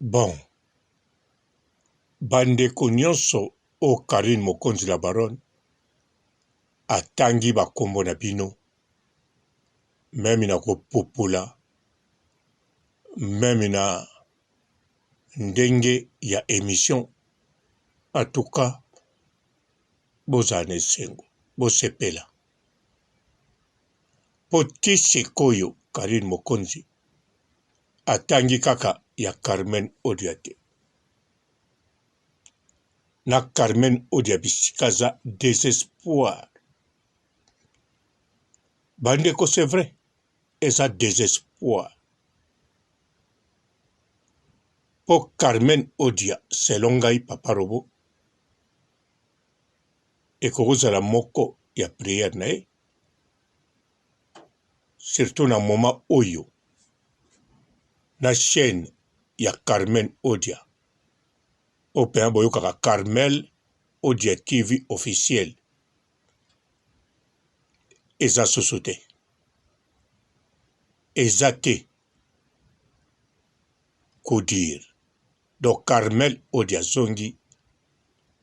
Bon, bandeko nyonso o Karine Mokonzi la Baronne atangi bakombo na bino, meme na kopopula, meme na ndenge ya émission. En tout cas, bozana esengo, bosepela. Poti sekoyo Karine Mokonzi atangi kaka ya Carmen Odiate. Na Carmen Odia bisikaza désespoir. Bandeko c'est vrai, et ça désespoir. Pour Carmen Odia, selon ngai Papa Robo, et que la moko ya prière na ye, surtout na moment oyo, na chaîne ya Carmen Odia, au pays boyo kaka Carmel Odia TV officiel, eza société, eza te, dire. Donc Carmel Odia zongi,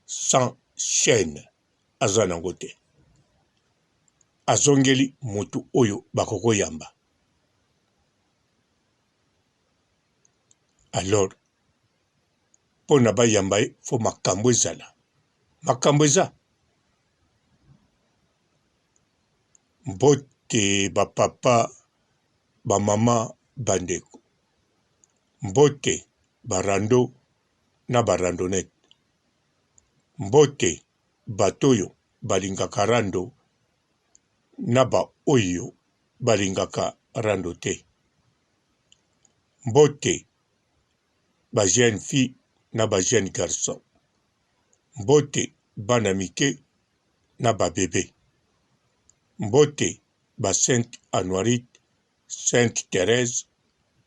sans chaîne, azanangote. Azongeli mutu oyo bakoko yamba. Alors, pour na ba yamba fo makambo ezala. Makambo eza. Mbote ba papa, ba mama, bandeko. Mbote barando na barandonete. Mbote batoyo balingaka rando na ba oyo balingaka rando te. Mbote ba jeune fille na ba jeune garçon. Mbote bana mike na ba bébé. Mbote ba Sainte Anuarite, Sainte Thérèse,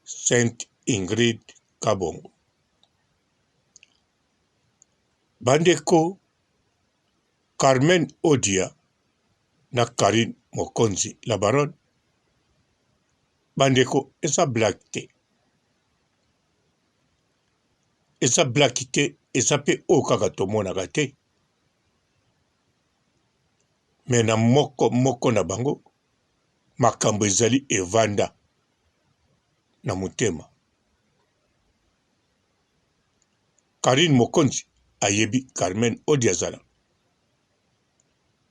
Sainte Ingrid Kabongo. Bandeko Carmen Odia na Karine Mokonzi la Baronne. Bandeko esa blague te. Esa blague te, esa pe o kaka tomonaka te. Mais na moko na bango, makambo ezali evanda na mutema. Karine Mokonzi ayebi Carmen Odia zala.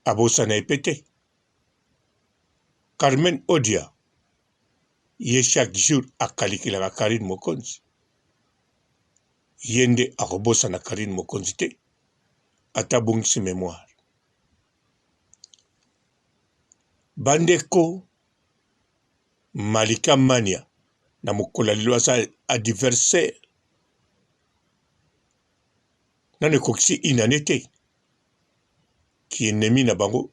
Abosa na epete. Carmen Odia ye chaque jour akalikilaka Karine Mokonzi. Yende akobosa na Karine Mokonzi te. Atabungisi mémoire. Bandeko Malika Mania na mukola liloasa adversaire. Nane kokisi inanete qui ennemi na bango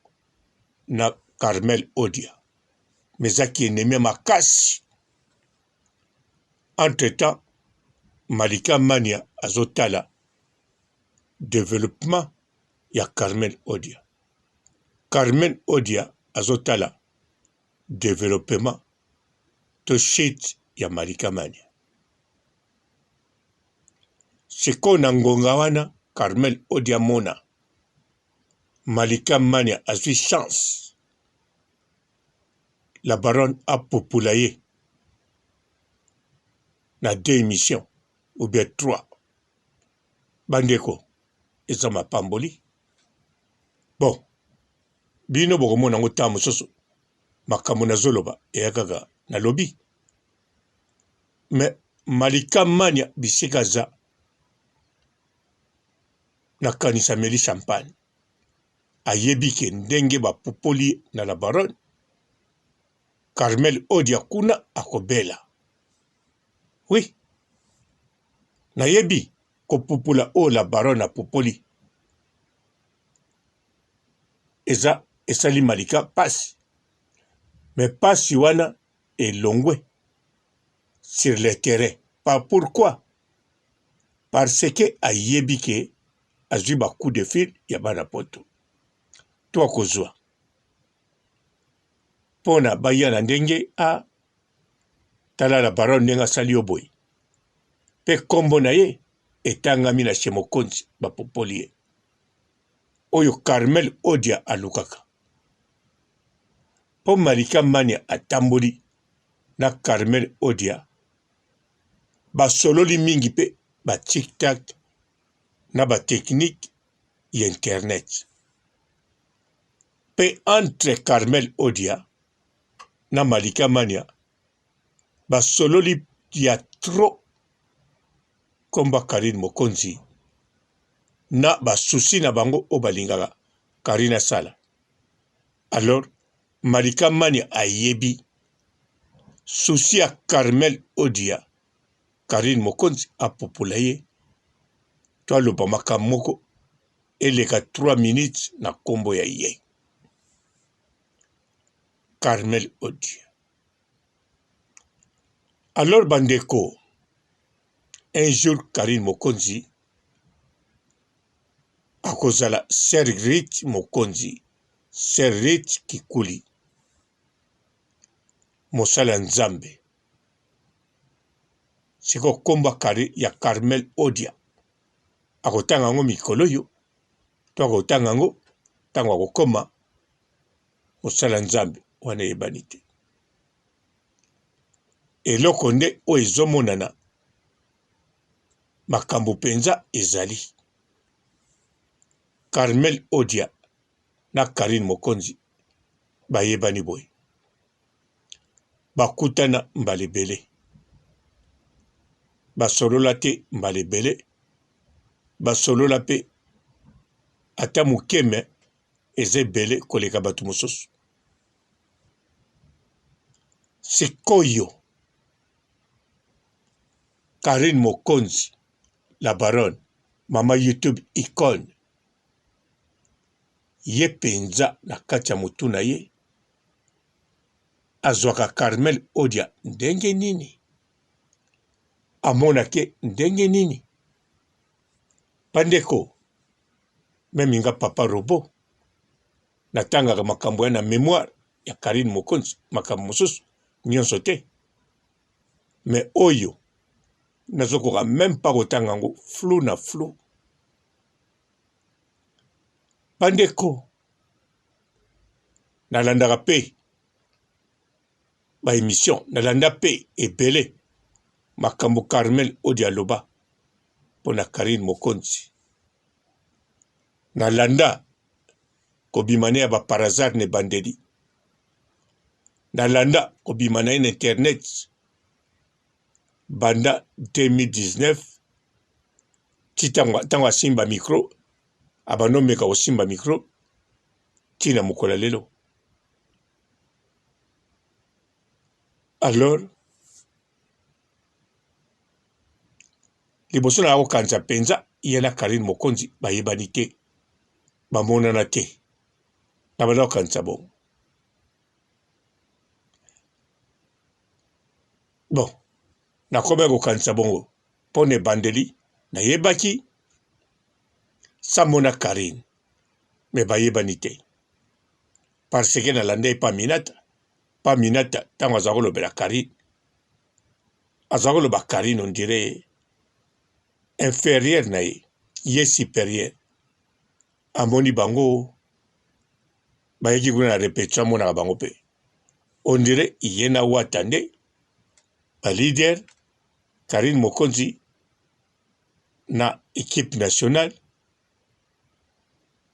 na Carmel Odia. Mais ça qui ennemi makasi. Entre-temps, Malika Mania azotala développement ya Carmel Odia. Carmel Odia azotala développement to shit ya Malika Mania. Seko na ngonga wana Carmel Odia mona Malika Mania azui chance. La Baronne a populaye na 2 émissions ou bien 3. Bandeko eza mapamboli. Bon, bino bokomona ngo ta mosusu makambo na zoloba eyakaka na lobi. Mais Malika Mania bisika za na kanisa meli champagne. Ayebi ke ndenge ba popoli na la Baronne. Carmel Odia kuna akobela. Oui. Na yebi ko popula o la Baronne a popoli. Eza esali Malika passe. Mais passe wana et longwe sur le terrain. Pas pourquoi? Parce que ayebi ke azui ba coup de fil ya bana poto. Toi kozwa. Pona baya na ndenge a tala la Baronne nenga sali oboy. Pe kombo na ye etangami na chez mokonzi bapopoli ye. Oyo Carmel Odia alukaka. Po Malika Mania atamboli na Carmel Odia basololi mingi pe ba tic-tac na ba technique y internet. Pe entre Carmel Odia na Malika Mania basololi ya trop komba Karine Mokonzi na basusi na bango o balingaka Karina Sala. Alors Malika Mania ayebi souci à Carmel Odia Karine Mokonzi apopula ye to aloba makambo moko eleka 3 minutes na kombo ya ye. Carmel Odia. Alors bandeko, un jour Karine Mokonzi akozala Serrit Mokonzi, Serrit Kikuli, mosala Nzambe. Siko komba kari ya Carmel Odia. Akotanga ngo mikolo yo, to akotanga ngo tango akokoma mosala Nzambe wana yebani te. Eloko nde o ezomonana makambo penza ezali. Carmel Odia na Karine Mokonzi bayebani boy. Bakutana mbalebele. Basolola te mbalebele. Basolola pe ata mukeme ezebele koleka batu mosusu. Sikoyo Karine Mokonzi, la baronne, mama YouTube icône. Ye penza na kati ya mutu na ye. Azwaka Carmel Odia ndenge nini? Amonake ndenge nini? Pandeko, meminga papa robo. Natangaka makambo na mémoire ya Karine Mokonzi, makambo mosusu nyonso te. Mais oyo nazokoka même pas kotanga ngo flou na flou. Pandeko nalandaka pe ba émission nalanda pe ebele makambo Carmel Odia loba pona Karine Mokonzi. Nalanda kobimane ya ba parazar ne bandeli. Nalanda kobimane na internet banda 2019 tango asimba micro abanomeka osimba micro tina mukola lelo. Alors liboso na okanza penza yana Karine Mokonzi bayebani te bamonana te na bana okanza bon. Bon na kome kokanisa bongo pone bandeli na yebaki samona Karine me bayebani te parce que nalande pa minata tango azakolo bela Karine azakolo ba Karine on dirait inférieur na ye supérieur amoni bango bayeki kuna na répétition mona bango pe on dirait yena watande ba leader Karine Mokonzi na équipe nationale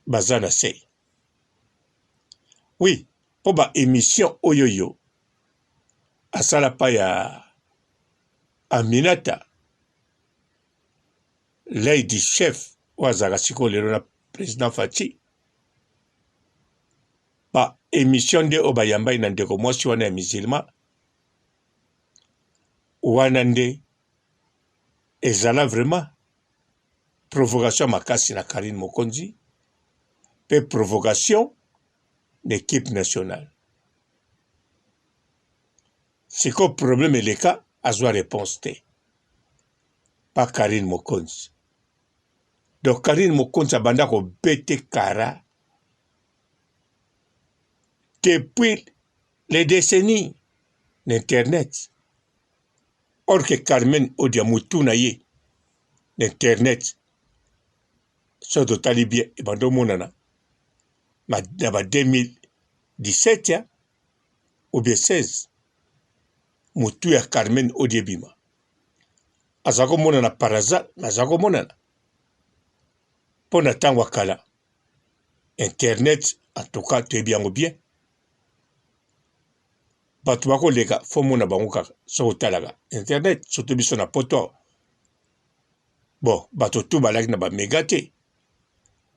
bazana se. Oui, pour ba émission oyoyo asala pa ya Aminata lady chef wazaka siko lelo na président Fati ba émission de obayamba na ndeko mwasi wana ya musulman wana nde ezala vraiment provocation makasi na Karine Mokonzi pe provocation d'équipe nationale. C'est quoi le problème et les cas à soi réponse te. Pas Karine Mokonzi. Donc Karine Mokonzi a banda ko bete kara depuis les décennies d'Internet. Or que Carmen Odia Mutuna ye l'internet so to talibia e bando monana ma 2017 ya ou bien 16 mutu ya Carmen Odia bima azako monana par hasard azako monana pona tangwa kala internet en tout cas tu es bien ou bien bato bakoleka fo mona bango kaka so otalaga internet surtout biso na poto bon bato tu balaki na bamega te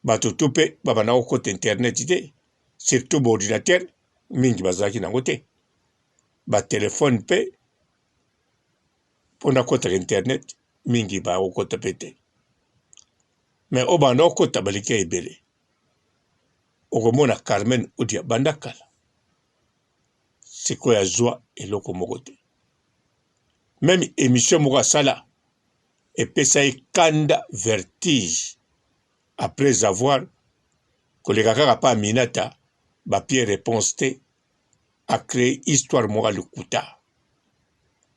bato tu mpe babanda kokota internet te surtout baordinateur mingi bazalaki nango te batelefone mpe mpona kotaka internet mingi bakokota mpe te mais oyo banda kokota baleki ya ebele okomona Carmen Odia banda kala sikoyo azwa eloko moko te même émission moko asala epesa ye kanda vertige après avoir koleka kaka pa aminata bapie réponse te a créé histoire moko alukuta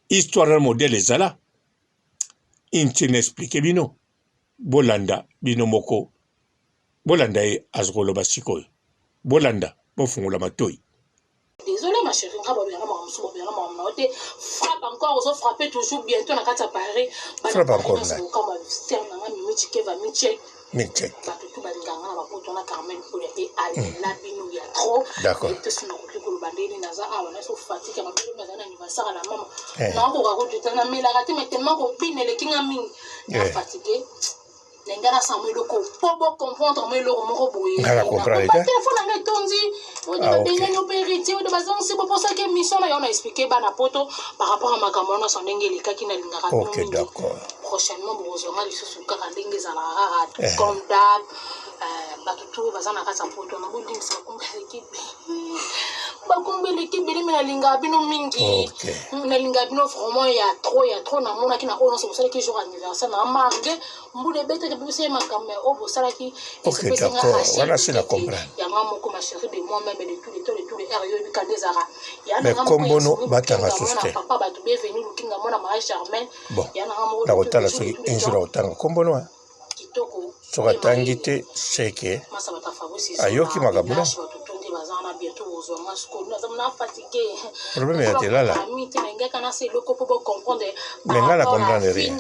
histoire na modèle ezala inti na expliqué bino bolanda bino moko bolanda ye azokoloba sikoyo bolanda bofungula matoi. Désolé ma chérie, frappe encore, on frappe toujours bientôt dans quatre appareils. Frappe encore là. D'accord. Lengara samwe loko pobo comprendre mais loko moko boye na comprendre téléphone na tondi on dit ba no héritier de bazon c'est pour ça que mission là on a expliqué ba na poto par rapport à makambo na sondenge likaki na lingara. OK d'accord. Prochainement bozonga lisusu kaka ndenge za la comme d'hab batutu bazana kasa poto na bondi msa l'équipe bakumbeli kibeli mina linga bino mingi na linga bino vraiment il y a trop na mona ki na ono c'est pour ça que jour anniversaire na marge mbule bete que c'est ma caméra au bo sala ki OK d'accord voilà c'est la comprendre ya maman comme ma chérie de moi même de tous les RIO du Kandezara ya na kombono batanga soste papa batu bienvenue lukinga mona Marie Germaine ya na ngamo na kotala soki injura otanga kombono soka tangite seke ayoki makabula problème ya telala menga na comprendre rien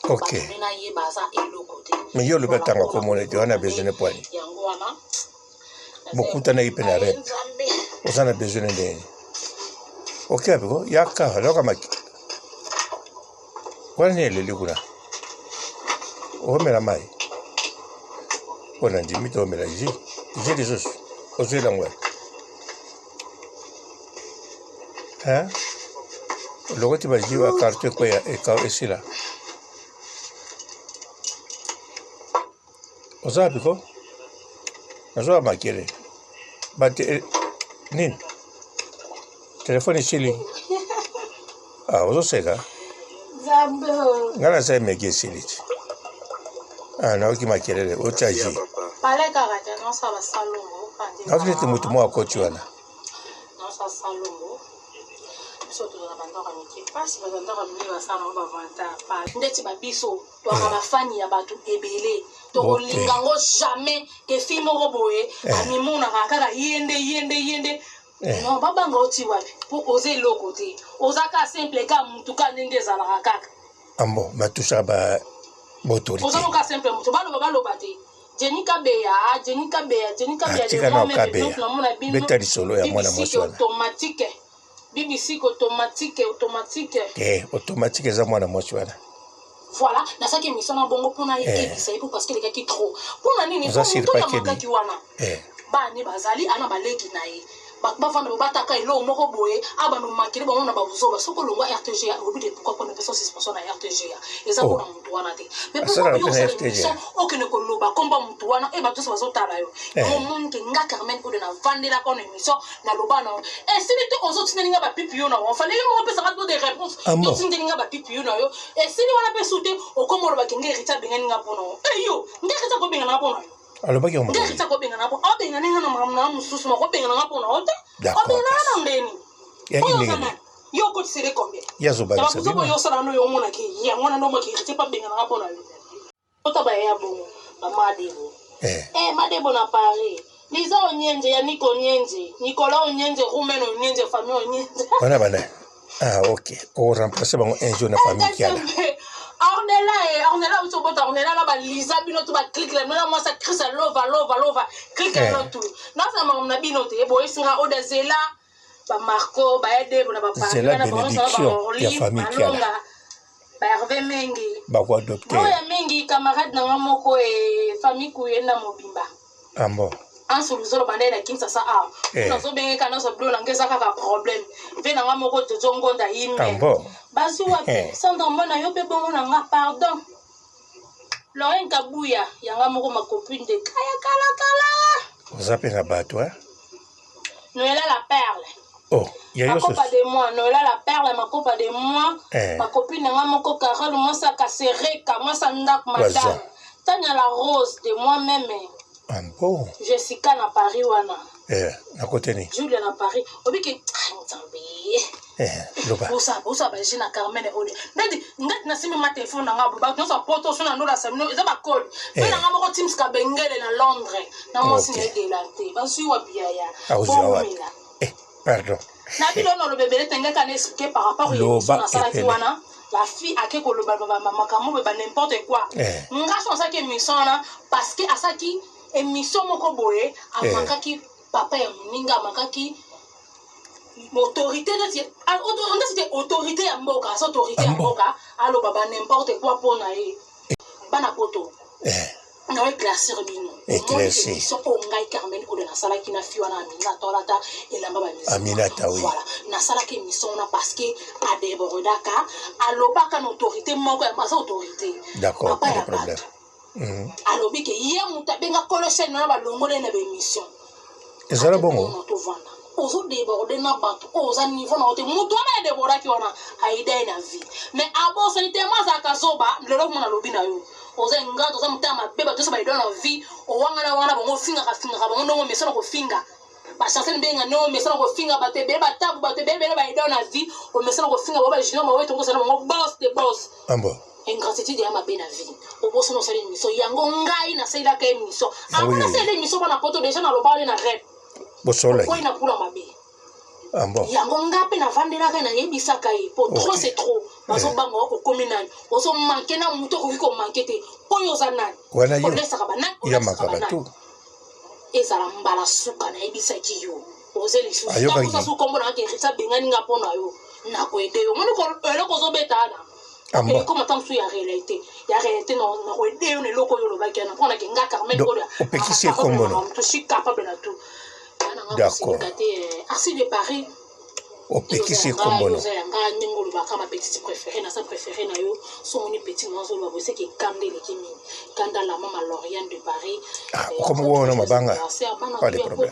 OK mais yo le batanga komone te wana besoin de poigne bokuta na ipena rep osana besoin de OK abiko yaka loka maki kwani ele likuna omela mai ona ndimi to omela ji les ozela ngwa logoti baji wa carte kwa ya eka esila ozabiko nazo makele bate nin telefone chili ozoseka ngana sai mege siliti na oki makelele ochaji pale kaka non ça va salongo na kiti mutu mwa kochi wana non ça salongo surtout na bandora miki pasi bandora mili basana ba vanta pa ndeti babiso to ba fani ya batu ebele to lingango jamais que film roboé animuna kaka yende non baba ngoti wapi pour oser le côté ozaka simple ka mutu ka ndenge za la kaka ambo batusha ba autorité ozaka simple mutu baloba te Jenika Beya de moi-même na mona bino beta lisolo ya mwana mwasi wana BBC automatique automatique za mwana mwasi wana voilà na ça qui mission na bongo pona équipe ça parce que les gars qui trop pona nini pour tout makaki wana ba ni bazali ana baleki na ye bafanda bataka elo moko boye abano makiri ba mona babuzo ba soko longwa RTG obi de pourquoi pas personne sponsor na RTG eza bona muntu wana te mais pourquoi yo RTG aucune koloba komba muntu wana e ba tous bazotala yo mon ke nga Carmen Odia na vandela kon émission na lobana et si tu ozoti ninga ba pipi yo na on fallait yo pesa ka des réponses yo tinga ba pipi yo na yo et si wana pe souté o komo ba kenge rita benga ninga pono e yo nga rita ko benga na pono Alors pas qu'on ngeke tsakobenga nabo obenga nenga na mama mususu makobenga ngapo na ote obenga na ndeni yo ko tsere kombe yazo ba ça va yo sala no yo mona ke ya mona no maki tse pa benga ngapo na ota ba ya bo mama debo madebo na Paris liza onyenje ya niko nyenje Nicolas onyenje rumeno onyenje famille onyenje bana ok on remplace bango un jour na famille kiala Ornella uto bota Ornella la ba liza bino to ba click la na moi ça crise lova click la tout na ça na bino te bo isinga odezela ba Marco ba ede bona ba c'est la bénédiction ya famille kiala ba Hervé Mengi ba ko adopter ya Mengi camarade na moko famille kuyenda mobimba ambo en solution bandé na kinsa sa na so benga kana so blo na ngeza ka problème ve na moko tozongo nda yime ambo basi wapi sanda mbona yo pe bongo na nga pardon Laurent Kabuya yanga moko ma copine de kala zape na bato Noëlla la perle ma copa de moi Noëlla la perle ma copa de moi ma copine nga moko Carole moi ça Kasereka moi ça ndak madame Tania la rose de moi-même ambo Jessica na Paris wana na côté ni Julia na Paris obiki ntambi loba bosa ba jina Carmen ode ndati na simi ma téléphone na ngabo ba tonso poto so na ndo la samino eza ba code pe na ngabo Teams ka bengele na Londres na mo sine de la te ba sui wa biaya pardon na bilo no lo bebele tenga kana expliquer par rapport à ça qui wana la fille a ke ko lo ba makamo ba n'importe quoi nga so ça que mission na parce que asaki émission moko boye amakaki papa ya muninga amakaki autorité c'était autorité ya mboka so autorité ya mboka alo baba n'importe quoi pour na ye bana poto na éclaircir bino éclaircir on ngai Carmen o de na sala ki na fiwa na Amina tolata elamba ba mise Aminata oui voilà na sala ki mission na parce que a débordaka alo baka na autorité moko ya masa autorité d'accord pas de problème alobi ke ye mutabenga koloshen na balongole na bemission ezala bongo ozo déborder na bato oza niveau na ote mutu na déborder ki wana haida na vie mais abo so ni tema za kazoba lelo mona lobi na yo oza ngato za mutama beba to so ba idona vie o wanga na wana bongo finga ka bongo ndongo mesana ko finga ba chanson benga no mesana ko finga ba te beba tabu ba te beba ba idona vie o mesana ko finga ba jino ma weto ko sana bongo boss de boss ambo ingratitude ya mabe na vie oboso no sala émission yango ngai na sala ka émission na sala émission bana poto déjà na lobale na rep bosola ko ina kula mabe ambo yango ngape na vandela ka na yebisa kai po trop c'est trop baso bango ko kominani oso manke na muto ko manke te po yo zanani wala yo lesa ka bana ya makaba tu ezala mbala suka na yebisa ki yo ozeli su ta ko kombo na ke risa bengani ngapo na yo na ko ede yo moni ko ele ko zo betana et comme tant que il y a réalité non on aider on est loko yo lo ba kana pona ke nga Carmen ko ya opekisi kombono je suis capable de tout d'accord Arsi de Paris opekisi kombono nga ngolo ba kama petit préféré na sa préféré na yo so moni petit mozo ba bose ke kandele kimi kanda la mama Lorient de Paris comme wona mabanga pas de problème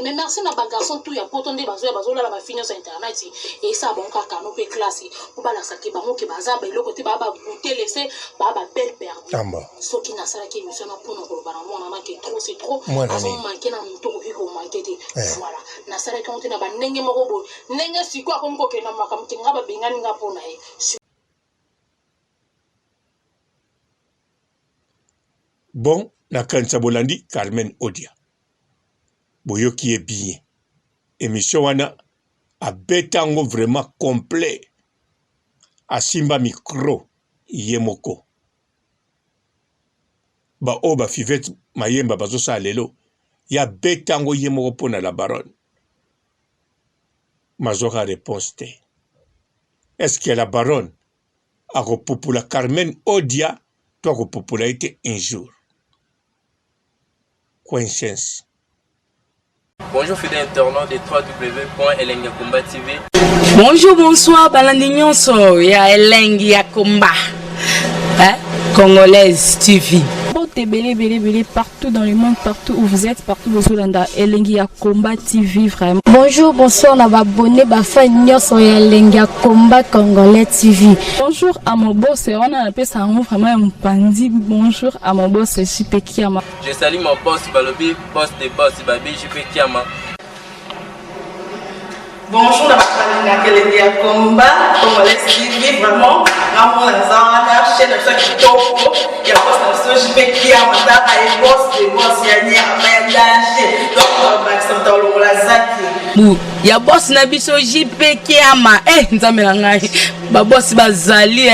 mais merci na ba garçon tout ya poto nde bazo la ba finance internet et ça bon kaka no pe classe ko ba la saki ba mo ke baza ba iloko te ba goûter laisser ba belle perdre so ki na sala ki mission na pono ko ba na mona na ke trop c'est trop azo manquer na muto ko manquer te voilà na sala ki on te na ba ndenge moko bo ndenge siko akomko ke na makamti ngaba bengani ngapo na ye bon na kanisa bolandi Carmen Odia boyoki est bien émission wana a betango vraiment complet a simba micro yemoko ba oba fivet mayemba bazo sa lelo ya betango yemoko pona la baronne mazoka réponse te est-ce que la baronne a repopula Carmen Odia toi repopula été un jour coïncidence. Bonjour fidèles internautes de www.elengiakumba TV. Bonjour, bonsoir, balandi nyonso ya Elengiakumba Congolaise TV. Belé, partout dans le monde, partout où vous êtes, partout où vous êtes, Elengi à Combat TV, vraiment. Bonjour, bonsoir, on va abonner à Elengi à Combat Congolais TV. Bonjour à mon boss, on a appelé ça vraiment un pandi. Bonjour à mon boss, JP Kiama. Je salue mon boss Balobi, boss des boss, Babi, JP Kiama. Bonjour, à Elengi à Combat Congolais TV, vraiment. On a chaîne de qui topo, il y a boss de JP Kiama, il boss des boss, il y a un danger. Donc, on va s'entendre ya boss na biso JP Kiama nzambe na ngai ba boss bazali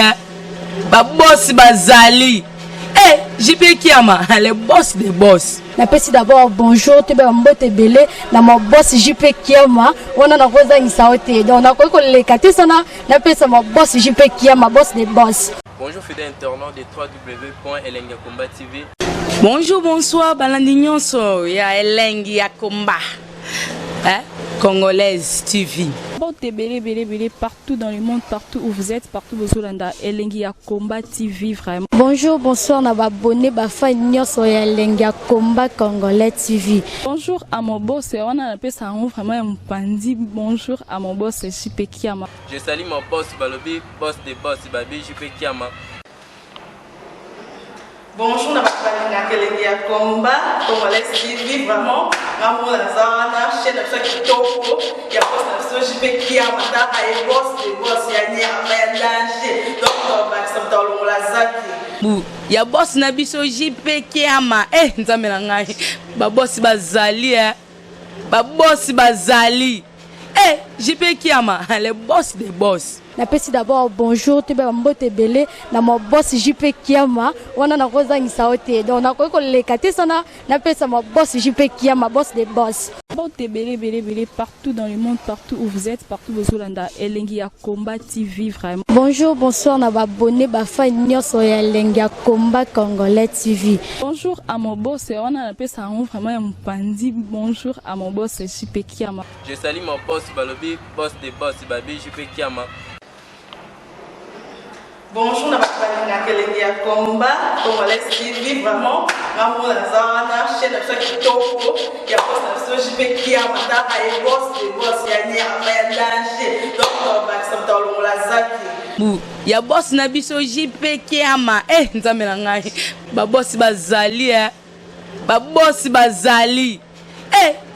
ba boss bazali JP Kiama le boss des boss. Napesi d'abord bonjour te ba mbote belé na mo boss JP Kiama wana na koza ngisaote donc na ko le katisa na pesa mo boss JP Kiama boss des boss. Bonjour fidèles internautes de www.Elengi à Combat TV. Bonjour bonsoir balandi nyonso ya Elengi à Combat Congolaise TV. Belé, partout dans le monde, partout où vous êtes, partout où vous êtes, Elengi à Combat TV, vraiment. Bonjour, bonsoir, on va abonner à Elengi à Combat Congolais TV. Bonjour à mon boss, on a appelé ça vraiment un pandi. Bonjour à mon boss, JP Kiama. Je salue mon boss Balobi, boss des boss, Babi, JP Kiama. Bonjour, à Elengi à Combat Congolais TV, vraiment. On a chaîne de qui topo, il y a boss de JP Kiama, il boss des boss, il y a un danger. Donc, on va s'entendre ya boss na biso JP Kiama nzambe na ngai ba boss bazali ba boss bazali JP Kiama le boss des boss. Napesi d'abord bonjour te ba mbote belé na mo boss JP Kiama wana na koza ngisaote donc na ko le katisa na pesa mo boss JP Kiama boss des boss. Belé, partout dans le monde, partout où vous êtes, partout où vous êtes, Elengi à Combat TV, vraiment. Bonjour, bonsoir, on va abonner à Elengi à Combat Congolais TV. Bonjour à mon boss, on a appelé ça vraiment un pandi. Bonjour à mon boss, JP Kiama. Je salue mon boss Balobi, boss des boss, Babi, JP Kiama. Bonjour, à Elengi à Combat Congolais TV, vraiment. On a chaîne de qui topo, il y a boss de JP Kiama, il boss des boss, il y a un danger. Donc, on va s'entendre ya boss na biso JP Kiama nzambe na ngai ba boss bazali ba boss bazali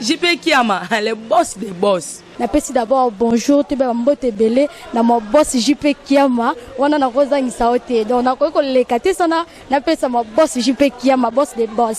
JP Kiama le boss des boss. Napesi d'abord bonjour te ba mbote belé na mo boss JP Kiama wana na koza ngisaote donc na ko le katisa na pesa mo boss JP Kiama boss des boss.